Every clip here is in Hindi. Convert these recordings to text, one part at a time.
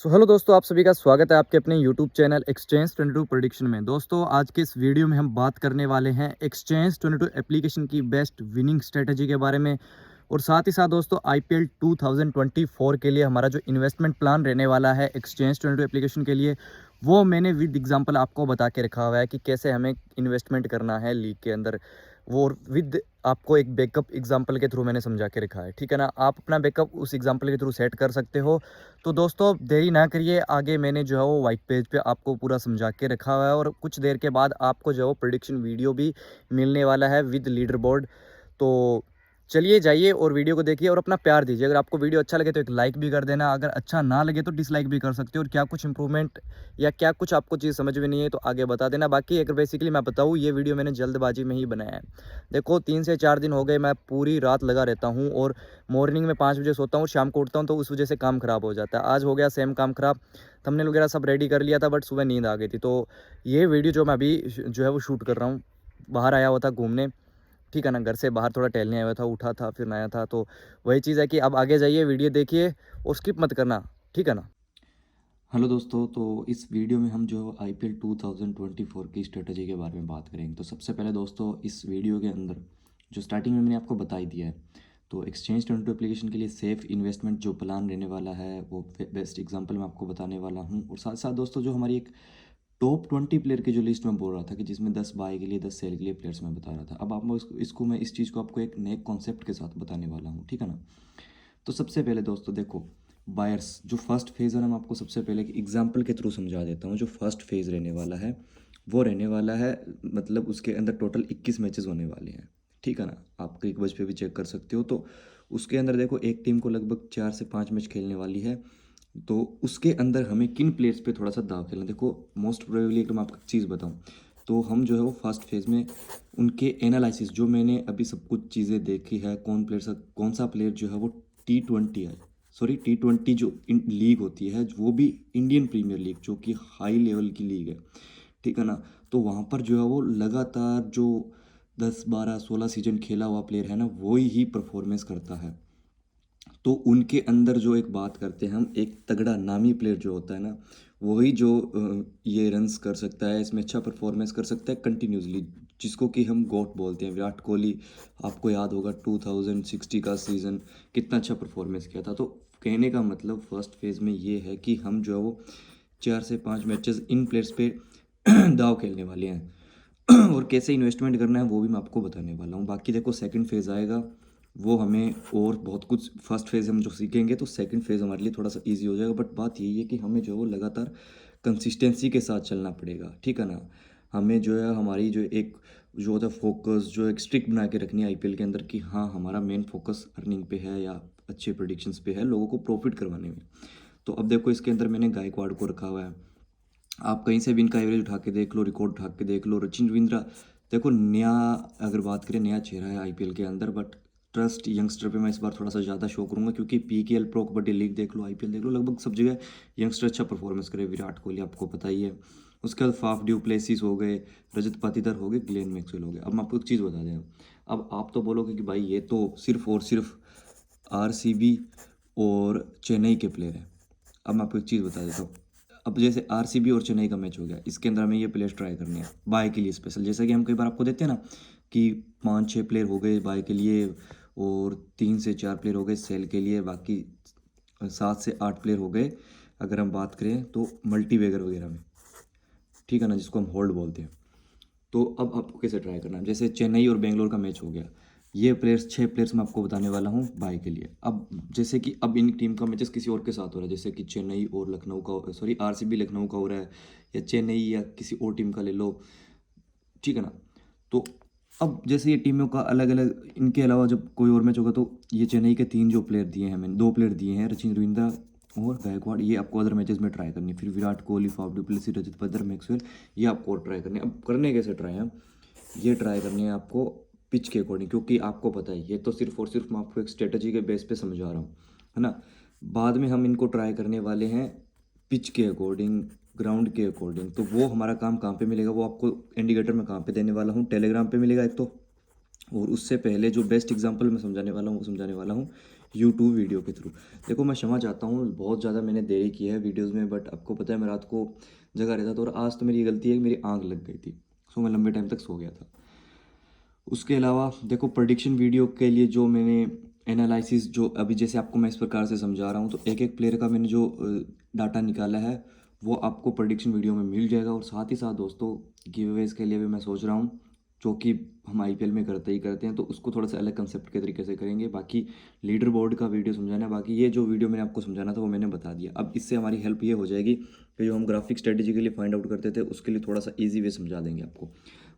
हेलो दोस्तों, आप सभी का स्वागत है आपके अपने यूट्यूब चैनल एक्सचेंज 22 प्रेडिक्शन में। दोस्तों, आज के इस वीडियो में हम बात करने वाले हैं एक्सचेंज 22 एप्लीकेशन की बेस्ट विनिंग स्ट्रेटजी के बारे में। और साथ ही साथ दोस्तों, आईपीएल 2024 के लिए हमारा जो इन्वेस्टमेंट प्लान रहने वाला है एक्सचेंज 22 एप्लीकेशन के लिए, वो मैंने विद एग्जांपल आपको बता के रखा हुआ है कि कैसे हमें इन्वेस्टमेंट करना है लीग के अंदर। वो विद आपको एक बैकअप एग्जांपल के थ्रू मैंने समझा के रखा है, ठीक है ना। आप अपना बैकअप उस एग्जांपल के थ्रू सेट कर सकते हो। तो दोस्तों, देरी ना करिए, आगे मैंने जो है वो व्हाइट पेज पे आपको पूरा समझा के रखा हुआ है और कुछ देर के बाद आपको जो है वो प्रेडिक्शन वीडियो भी मिलने वाला है विद लीडर बोर्ड। तो चलिए जाइए और वीडियो को देखिए और अपना प्यार दीजिए। अगर आपको वीडियो अच्छा लगे तो एक लाइक भी कर देना, अगर अच्छा ना लगे तो डिसलाइक भी कर सकते हो। और क्या कुछ इंप्रूवमेंट या क्या कुछ आपको चीज़ समझ में नहीं है तो आगे बता देना। बाकी अगर बेसिकली मैं बताऊँ, ये वीडियो मैंने जल्दबाजी में ही बनाया है। देखो, 3 से 4 दिन हो गए मैं पूरी रात लगा रहता हूँ और मॉर्निंग में 5 बजे सोता हूँ, शाम को उठता हूँ, तो उस वजह से काम ख़राब हो जाता है। आज हो गया सेम काम ख़राब। थंबनेल वगैरह सब रेडी कर लिया था, बट सुबह नींद आ गई थी। तो ये वीडियो जो मैं अभी जो है वो शूट कर रहा हूँ, बाहर आया हुआ था घूमने, ठीक है ना। घर से बाहर थोड़ा टहलने आया हुआ था, उठा था फिर नया था। तो वही चीज़ है कि अब आगे जाइए, वीडियो देखिए और स्किप मत करना, ठीक है ना। हेलो दोस्तों, तो इस वीडियो में हम जो आईपीएल 2024 की स्ट्रेटजी के बारे में बात करेंगे। तो सबसे पहले दोस्तों, इस वीडियो के अंदर जो स्टार्टिंग में मैंने आपको बता ही दिया है, तो एक्सचेंज 22 एप्लीकेशन के लिए सेफ इन्वेस्टमेंट जो प्लान रहने वाला है वो बेस्ट एग्जांपल मैं आपको बताने वाला हूँ। और साथ साथ दोस्तों, जो हमारी एक टॉप 20 प्लेयर की जो लिस्ट में बोल रहा था कि जिसमें 10 बाय के लिए 10 सेल के लिए प्लेयर्स मैं बता रहा था, अब आप इसको मैं इस चीज़ को आपको एक नए कॉन्सेप्ट के साथ बताने वाला हूँ, ठीक है ना। तो सबसे पहले दोस्तों देखो, बायर्स जो फर्स्ट फेज़ है ना, मैं आपको सबसे पहले एक एग्जांपल के थ्रू समझा देता हूँ। जो फर्स्ट फेज़ रहने वाला है वो रहने वाला है, मतलब उसके अंदर टोटल 21 मैचेस होने वाले हैं, ठीक है ना। आप क्रिक बज पे भी चेक कर सकते हो। तो उसके अंदर देखो, एक टीम को लगभग 4 से 5 मैच खेलने वाली है। तो उसके अंदर हमें किन प्लेयर्स पे थोड़ा सा दाव खेलना है। देखो, मोस्ट प्रोबेबली अगर मैं आपको एक चीज़ बताऊँ, तो हम जो है वो फर्स्ट फेज़ में उनके एनालिसिस, जो मैंने अभी सब कुछ चीज़ें देखी है, कौन सा प्लेयर जो है वो T20 है, सॉरी T20 जो लीग होती है, वो भी इंडियन प्रीमियर लीग जो कि हाई लेवल की लीग है, ठीक है ना। तो वहाँ पर जो है वो लगातार जो 10 12 16 सीजन खेला हुआ प्लेयर है ना, वो ही परफॉर्मेंस करता है। तो उनके अंदर जो एक बात करते हैं हम, एक तगड़ा नामी प्लेयर जो होता है ना, वही जो ये रन्स कर सकता है, इसमें अच्छा परफॉर्मेंस कर सकता है कंटिन्यूसली, जिसको कि हम गोट बोलते हैं, विराट कोहली। आपको याद होगा 2060 का सीज़न कितना अच्छा परफॉर्मेंस किया था। तो कहने का मतलब फर्स्ट फेज़ में ये है कि हम जो है वो 4 से 5 मैचेस इन प्लेयर्स पे दाव खेलने वाले हैं। और कैसे इन्वेस्टमेंट करना है वो भी मैं आपको बताने वाला हूँ। बाकी देखो, सेकंड फेज़ आएगा, वो हमें और बहुत कुछ, फर्स्ट फेज़ हम जो सीखेंगे तो सेकंड फेज़ हमारे लिए थोड़ा सा इजी हो जाएगा। बट बात यही है कि हमें जो है वो लगातार कंसिस्टेंसी के साथ चलना पड़ेगा, ठीक है ना। हमें जो है हमारी जो एक जो होता है फोकस, जो एक स्ट्रिक्ट बना के रखनी है आईपीएल के अंदर, कि हाँ, हमारा मेन फोकस अर्निंग पे है या अच्छे प्रोडिक्शंस पे है, लोगों को प्रॉफिट करवाने में। तो अब देखो, इसके अंदर मैंने गायकवाड़ को रखा हुआ है। आप कहीं से भी इनका एवरेज उठा के देख लो, रिकॉर्ड उठा के देख लो, रचिन रविंद्रा। देखो, नया, अगर बात करें, नया चेहरा है आईपीएल के अंदर, बट ट्रस्ट यंगस्टर पे मैं इस बार थोड़ा सा ज़्यादा शो करूंगा, क्योंकि पीकेएल प्रो कबड्डी लीग देख लो, आईपीएल देख लो, लगभग सब जगह यंगस्टर अच्छा परफॉर्मेंस करे। विराट कोहली आपको पता ही है, उसके बाद फाफ ड्यू प्लेसिस हो गए, रजत पाटीदार हो गए, ग्लेन मैक्सवेल हो गए। अब मैं आपको एक चीज़ बता दें, अब आप तो बोलोगे कि भाई ये तो सिर्फ और सिर्फ आरसीबी और चेन्नई के प्लेयर हैं। अब मैं आपको एक चीज़ बता देता हूँ। अब जैसे आरसीबी और चेन्नई का मैच हो गया, इसके अंदर हमें ये प्लेयर्स ट्राई करने हैं बाय के लिए स्पेशल। जैसा कि हम कई बार आपको देते हैं ना कि 5 6 प्लेयर हो गए बाय के लिए, और 3 से 4 प्लेयर हो गए सेल के लिए, बाकी 7 से 8 प्लेयर हो गए अगर हम बात करें तो मल्टीवेगर वगैरह में, ठीक है ना, जिसको हम होल्ड बोलते हैं। तो अब आपको कैसे ट्राई करना है, जैसे चेन्नई और बेंगलोर का मैच हो गया, ये प्लेयर्स 6 प्लेयर्स मैं आपको बताने वाला हूँ बाय के लिए। अब जैसे कि अब इन टीम का मैचेस किसी और के साथ हो रहा है, जैसे कि चेन्नई और लखनऊ का, सॉरी आरसीबी लखनऊ का हो रहा है, या चेन्नई या किसी और टीम का ले लो, ठीक है ना। तो अब जैसे ये टीमों का अलग अलग, इनके अलावा जब कोई और मैच होगा तो ये चेन्नई के 3 जो प्लेयर दिए हैं, मैंने 2 प्लेयर दिए हैं, रचिन रविंद्रा और गायकवाड़, ये आपको अदर मैचेस में ट्राई करनी है। फिर Virat Kohli, Faf du Plessis, Rajat Patidar, Maxwell, ये आपको और ट्राई करनी है। अब करने कैसे ट्राई है, ये ट्राई करनी है आपको पिच के अकॉर्डिंग, क्योंकि आपको पता है ये तो सिर्फ और सिर्फ मैं आपको एक स्ट्रेटजी के बेस पे समझा रहा हूँ, है ना। बाद में हम इनको ट्राई करने वाले हैं पिच के अकॉर्डिंग, ग्राउंड के अकॉर्डिंग। तो वो हमारा काम कहाँ पे मिलेगा, वो आपको इंडिकेटर में कहाँ पे देने वाला हूँ, टेलीग्राम पे मिलेगा एक तो। और उससे पहले जो बेस्ट एग्जांपल मैं समझाने वाला हूँ वो समझाने वाला हूँ यूट्यूब वीडियो के थ्रू। देखो मैं क्षमा चाहता हूँ, बहुत ज़्यादा मैंने देरी की है वीडियोज़ में, बट आपको पता है मैं रात को जगा रहता था और आज तो मेरी ये गलती है कि मेरी आँख लग गई थी, सो मैं लंबे टाइम तक सो गया था। उसके अलावा देखो प्रेडिक्शन वीडियो के लिए जो मैंने एनालिसिस, जो अभी जैसे आपको मैं इस प्रकार से समझा रहा हूँ, तो एक एक प्लेयर का मैंने जो डाटा निकाला है वो आपको प्रेडिक्शन वीडियो में मिल जाएगा। और साथ ही साथ दोस्तों गिवअवेज के लिए भी मैं सोच रहा हूँ, जो कि हम आईपीएल में करते ही करते हैं, तो उसको थोड़ा सा अलग कंसेप्ट के तरीके से करेंगे। बाकी लीडर बोर्ड का वीडियो समझाना है, बाकी ये जो वीडियो मैंने आपको समझाना था वो मैंने बता दिया। अब इससे हमारी हेल्प ये हो जाएगी कि जो हम ग्राफिक स्ट्रेटेजी के लिए फाइंड आउट करते थे उसके लिए थोड़ा सा ईजी वे समझा देंगे आपको।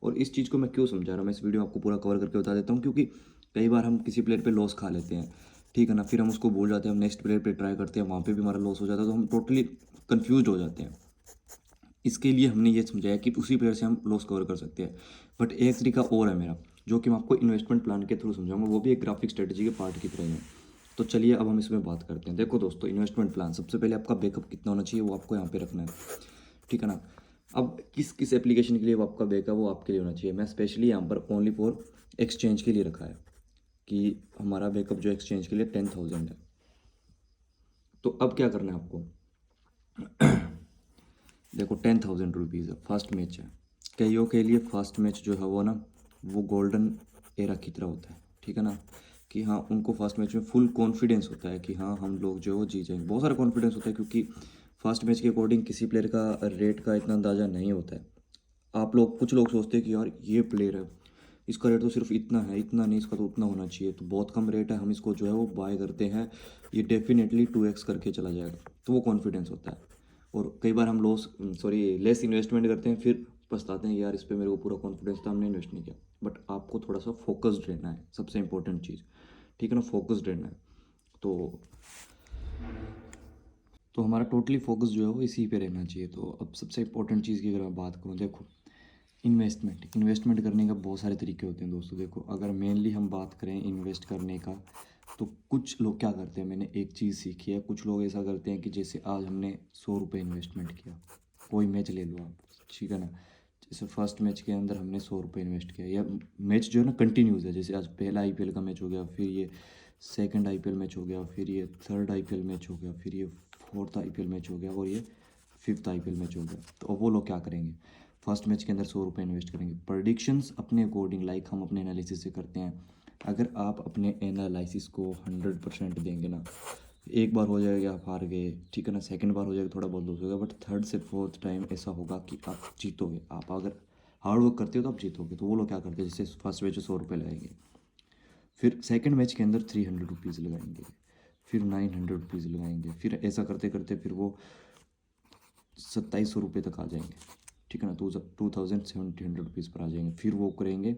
और इस चीज़ को मैं क्यों समझा रहा हूँ, मैं इस वीडियो में आपको पूरा कवर करके बता देता हूँ, क्योंकि कई बार हम किसी प्लेयर पे लॉस खा लेते हैं, ठीक है ना, फिर हम उसको भूल जाते हैं, हम नेक्स्ट प्लेयर पे ट्राई करते हैं, वहाँ पे भी हमारा लॉस हो जाता है, तो हम टोटली कन्फ्यूज हो जाते हैं। इसके लिए हमने ये समझाया कि उसी प्लेयर से हम लॉस कवर कर सकते हैं। बट एक तरीका और है मेरा, जो कि मैं आपको इन्वेस्टमेंट प्लान के थ्रू समझाऊंगा, वो भी एक ग्राफिक स्ट्रेटजी के पार्ट की तरह ही है। तो चलिए अब हम इसमें बात करते हैं। देखो दोस्तों, इन्वेस्टमेंट प्लान, सबसे पहले आपका बैकअप कितना होना चाहिए वो आपको यहाँ पे रखना है, ठीक है ना। अब किस किस एप्लीकेशन के लिए वो आपका बैकअप वो आपके लिए होना चाहिए, मैं स्पेशली यहाँ पर ओनली फॉर एक्सचेंज के लिए रखा है कि हमारा बैकअप जो एक्सचेंज के लिए 10,000 है। तो अब क्या करना है आपको, देखो 10,000 रुपीज़ है, फर्स्ट मैच है। कईयों के लिए फर्स्ट मैच जो है वो ना, वो गोल्डन एरा की तरह होता है, ठीक है ना, कि हाँ उनको फर्स्ट मैच में फुल कॉन्फिडेंस होता है कि हाँ हम लोग जो है वो जीत जाएंगे। बहुत सारा कॉन्फिडेंस होता है, क्योंकि फर्स्ट मैच के अकॉर्डिंग किसी प्लेयर का रेट का इतना अंदाज़ा नहीं होता है। आप लोग, कुछ लोग सोचते हैं कि यार ये प्लेयर है, इसका रेट तो सिर्फ इतना है, इतना नहीं, इसका तो उतना होना चाहिए, तो बहुत कम रेट है, हम इसको जो है वो बाय करते हैं, ये डेफिनेटली 2x करके चला जाएगा, तो वो कॉन्फिडेंस होता है। और कई बार हम लेस इन्वेस्टमेंट करते हैं, फिर पछताते हैं यार इस पर मेरे को पूरा कॉन्फिडेंस था, हमने इन्वेस्ट नहीं किया। बट आपको थोड़ा सा फोकस्ड रहना है, सबसे इंपॉर्टेंट चीज़, ठीक है ना, फोकस्ड रहना है। तो हमारा टोटली फोकस जो है वो इसी पे रहना चाहिए। तो अब सबसे इंपॉर्टेंट चीज़ की अगर मैं बात करूँ, देखो इन्वेस्टमेंट करने का बहुत सारे तरीके होते हैं दोस्तों। देखो अगर मेनली हम बात करें इन्वेस्ट करने का, तो कुछ लोग क्या करते हैं, मैंने एक चीज़ सीखी है, कुछ लोग ऐसा करते हैं कि जैसे आज हमने 100 रुपये इन्वेस्टमेंट किया, कोई मैच ले लो आप, ठीक है ना, जैसे फर्स्ट मैच के अंदर हमने 100 रुपये इन्वेस्ट किया, या मैच जो है ना कंटिन्यूस है, जैसे आज पहला आईपीएल का मैच हो गया, फिर ये सेकंड आईपीएल मैच हो गया, फिर ये थर्ड आईपीएल मैच हो गया, फिर ये फोर्थ आईपीएल मैच हो गया, और ये फिफ्थ आईपीएल मैच हो गया। तो अब वो लोग क्या करेंगे, फर्स्ट मैच के अंदर 100 रुपये इन्वेस्ट करेंगे, प्रडिक्शंस अपने अकॉर्डिंग, लाइक हम अपने एनालिसिस से करते हैं। अगर आप अपने एनालिसिस को 100% देंगे ना, एक बार हो जाएगा आप हार गए, ठीक है ना, सेकंड बार हो जाएगा थोड़ा बहुत लॉस होगा, बट थर्ड से फोर्थ टाइम ऐसा होगा कि आप जीतोगे। आप अगर हार्ड वर्क करते हो तो आप जीतोगे। तो वो लोग क्या करते हैं, जैसे फर्स्ट मैच में 100 रुपये लगाएंगे, फिर सेकंड मैच के अंदर 300 रुपीज़ लगाएंगे, फिर 900 रुपीज़ लगाएंगे, फिर ऐसा करते करते फिर वो 2700 रुपये तक आ जाएंगे, ठीक है ना, तो 2700 पर आ जाएंगे, फिर वो करेंगे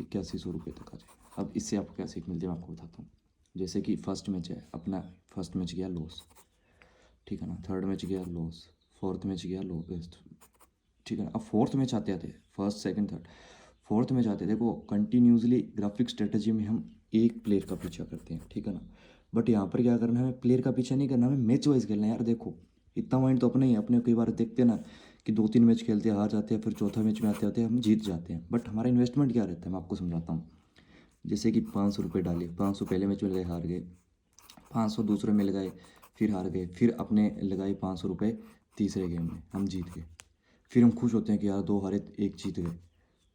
8100 रुपये तक आ जाएंगे। अब इससे आपको क्या सीख मिलती है मैं आपको बताता हूँ। जैसे कि फर्स्ट मैच है अपना, फर्स्ट मैच गया लॉस, ठीक है ना, थर्ड मैच गया लॉस, फोर्थ मैच गया लॉस, ठीक है ना। अब फोर्थ मैच आते आते, first second third, fourth match आते, देखो कंटिन्यूसली ग्राफिक स्ट्रेटजी में हम एक प्लेयर का पीछा करते हैं, ठीक है ना, बट यहाँ पर क्या करना है, हमें प्लेयर का पीछा नहीं करना, हमें मैच वाइज खेलना है यार। देखो इतना माइंड तो अपना ही है, अपने कई बार देखते हैं ना कि 2-3 मैच खेलते हैं, हार जाते हैं, फिर चौथा मैच में आते आते हम जीत जाते हैं। बट हमारा इन्वेस्टमेंट क्या रहता है, मैं आपको समझाता हूँ। जैसे कि 500 रुपये डाले, 500 पहले मैच में लगाए हार गए, 500 दूसरे में लगाए फिर हार गए, फिर अपने लगाए 500 रुपये तीसरे गेम में हम जीत गए, फिर हम खुश होते हैं कि यार 2 हारे 1 जीत गए।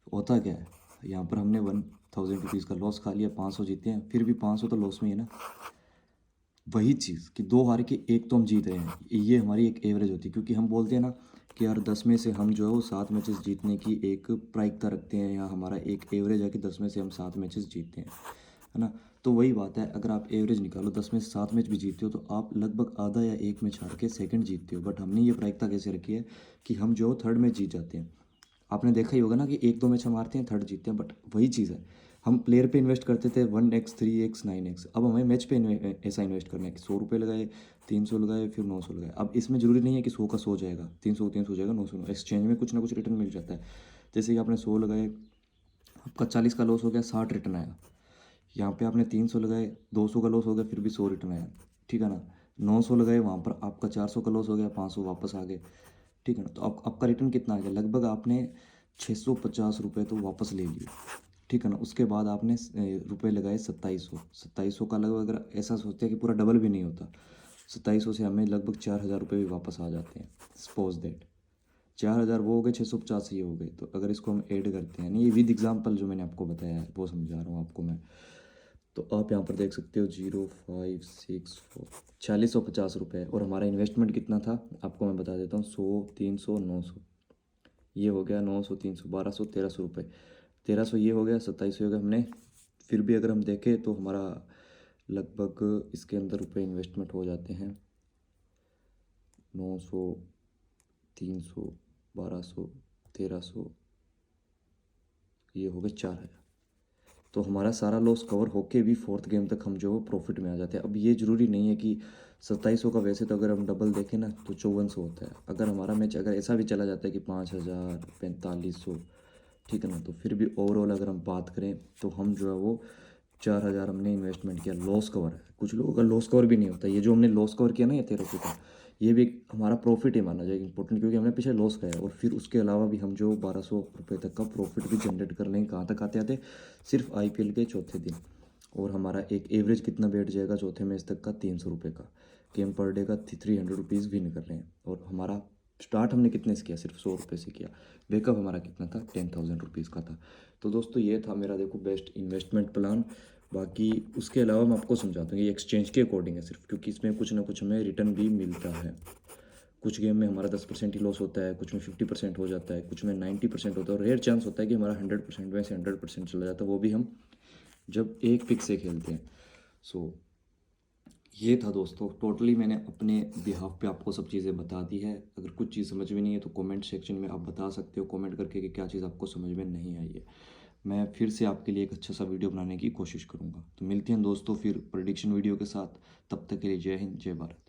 होता क्या है, यहाँ पर हमने 1000 रुपीज़ का लॉस खा लिया, 500 जीते हैं, फिर भी 500 तो लॉस में ही है ना। वही चीज़ कि 2 हार के 1 तो हम जीत रहे हैं, ये हमारी एक एवरेज होती है, क्योंकि हम बोलते हैं ना कि यार 10 में से हम जो है वो 7 मैचेस जीतने की एक प्रायिकता रखते हैं, या हमारा एक एवरेज है कि 10 में से हम 7 मैचेस जीतते हैं, है ना। तो वही बात है, अगर आप एवरेज निकालो, 10 में से 7 मैच भी जीतते हो, तो आप लगभग आधा या 1 मैच हार के सेकंड जीतते हो। बट हमने ये प्रायिकता कैसे रखी है कि हम जो थर्ड मैच जीत जाते हैं। आपने देखा ही होगा ना कि 1-2 मैच हम हारते हैं, थर्ड जीतते हैं। बट वही चीज़ है, हम प्लेयर पे इन्वेस्ट करते थे 1x 3x 9x, अब हमें मैच पे ऐसा इन्वेस्ट करना है कि 100 रुपये लगाए, 300 लगाए, फिर 900 लगाए। अब इसमें ज़रूरी नहीं है कि 100 का 100 जाएगा, 300 का 300 जाएगा, 900 एक्सचेंज में कुछ ना कुछ रिटर्न मिल जाता है। जैसे कि आपने 100 लगाए, आपका 40 का लॉस हो गया, 60 रिटर्न आया। यहाँ पे आपने 300 लगाए, 200 का लॉस हो गया, फिर भी 100 रिटर्न आया, ठीक है ना। 900 लगाए, वहाँ पर आपका 400 का लॉस हो गया, 500 वापस आ गए, ठीक है ना। तो आपका रिटर्न कितना आ गया, लगभग आपने 650 रुपये तो वापस ले लिए। ठीक है ना। उसके बाद आपने रुपए लगाए 2700 का लगभग, अगर ऐसा सोचते हैं कि पूरा डबल भी नहीं होता, 2700 से हमें लगभग 4000 रुपये भी वापस आ जाते हैं। सपोज दैट 4000 वो हो गए, 650 ये हो गए। तो अगर इसको हम ऐड करते हैं, नहीं ये विद एग्जाम्पल जो मैंने आपको बताया है वो समझा रहा हूँ आपको मैं। तो आप यहाँ पर देख सकते हो 0564 4650 रुपये, और हमारा इन्वेस्टमेंट कितना था आपको मैं बता देता हूँ। 100, 300, 900, ये हो गया 900, 300, 1200, 1300 रुपये। 1300 ये हो गया, 2700 हो गया हमने। फिर भी अगर हम देखें तो हमारा लगभग इसके अंदर रुपए इन्वेस्टमेंट हो जाते हैं 900, 300, 1200, 1300, ये हो गए 4000। तो हमारा सारा लॉस कवर होके भी फोर्थ गेम तक हम जो प्रॉफिट में आ जाते हैं। अब ये ज़रूरी नहीं है कि 2700 का, वैसे तो अगर हम डबल देखें ना तो 5400 होता है। अगर हमारा मैच अगर ऐसा भी चला जाता है कि 5000, 4500, ठीक है ना, तो फिर भी ओवरऑल अगर हम बात करें तो हम जो है वो 4000 हमने इन्वेस्टमेंट किया, लॉस कवर है। कुछ लोगों का लॉस कवर भी नहीं होता। ये जो हमने लॉस कवर किया ना, ये 1300 का, ये भी एक हमारा प्रॉफिट ही माना जाएगा इंपॉर्टेंट, क्योंकि हमने पीछे लॉस किया और फिर उसके अलावा भी हम जो 1200 रुपये तक का प्रॉफिट भी जनरेट कर लेंगे। कहाँ तक आते आते सिर्फ आईपीएल के चौथे दिन। और हमारा एक एवरेज कितना बैठ जाएगा चौथे मैच तक का, 300 रुपये का। कि हम पर डे का 300 रुपीज़ विन कर रहे हैं। और हमारा स्टार्ट हमने कितने से किया, सिर्फ 100 रुपये से किया। बैकअप हमारा कितना था, 10,000 रुपीज़ का था। तो दोस्तों ये था मेरा देखो बेस्ट इन्वेस्टमेंट प्लान। बाकी उसके अलावा मैं आपको समझाता हूँ, ये एक्सचेंज के अकॉर्डिंग है सिर्फ, क्योंकि इसमें कुछ ना कुछ हमें रिटर्न भी मिलता है। कुछ गेम में हमारा 10% ही लॉस होता है, कुछ में 50% हो जाता है, कुछ में 90% होता है, और रेयर चांस होता है कि हमारा 100% में से 100% चला जाता है, वो भी हम जब एक पिक से खेलते हैं। सो ये था दोस्तों, टोटली मैंने अपने बिहाफ पे आपको सब चीज़ें बता दी है। अगर कुछ चीज़ समझ में नहीं है तो कमेंट सेक्शन में आप बता सकते हो कमेंट करके कि क्या चीज़ आपको समझ में नहीं आई है। मैं फिर से आपके लिए एक अच्छा सा वीडियो बनाने की कोशिश करूँगा। तो मिलते हैं दोस्तों फिर प्रेडिक्शन वीडियो के साथ। तब तक के लिए जय हिंद, जय भारत।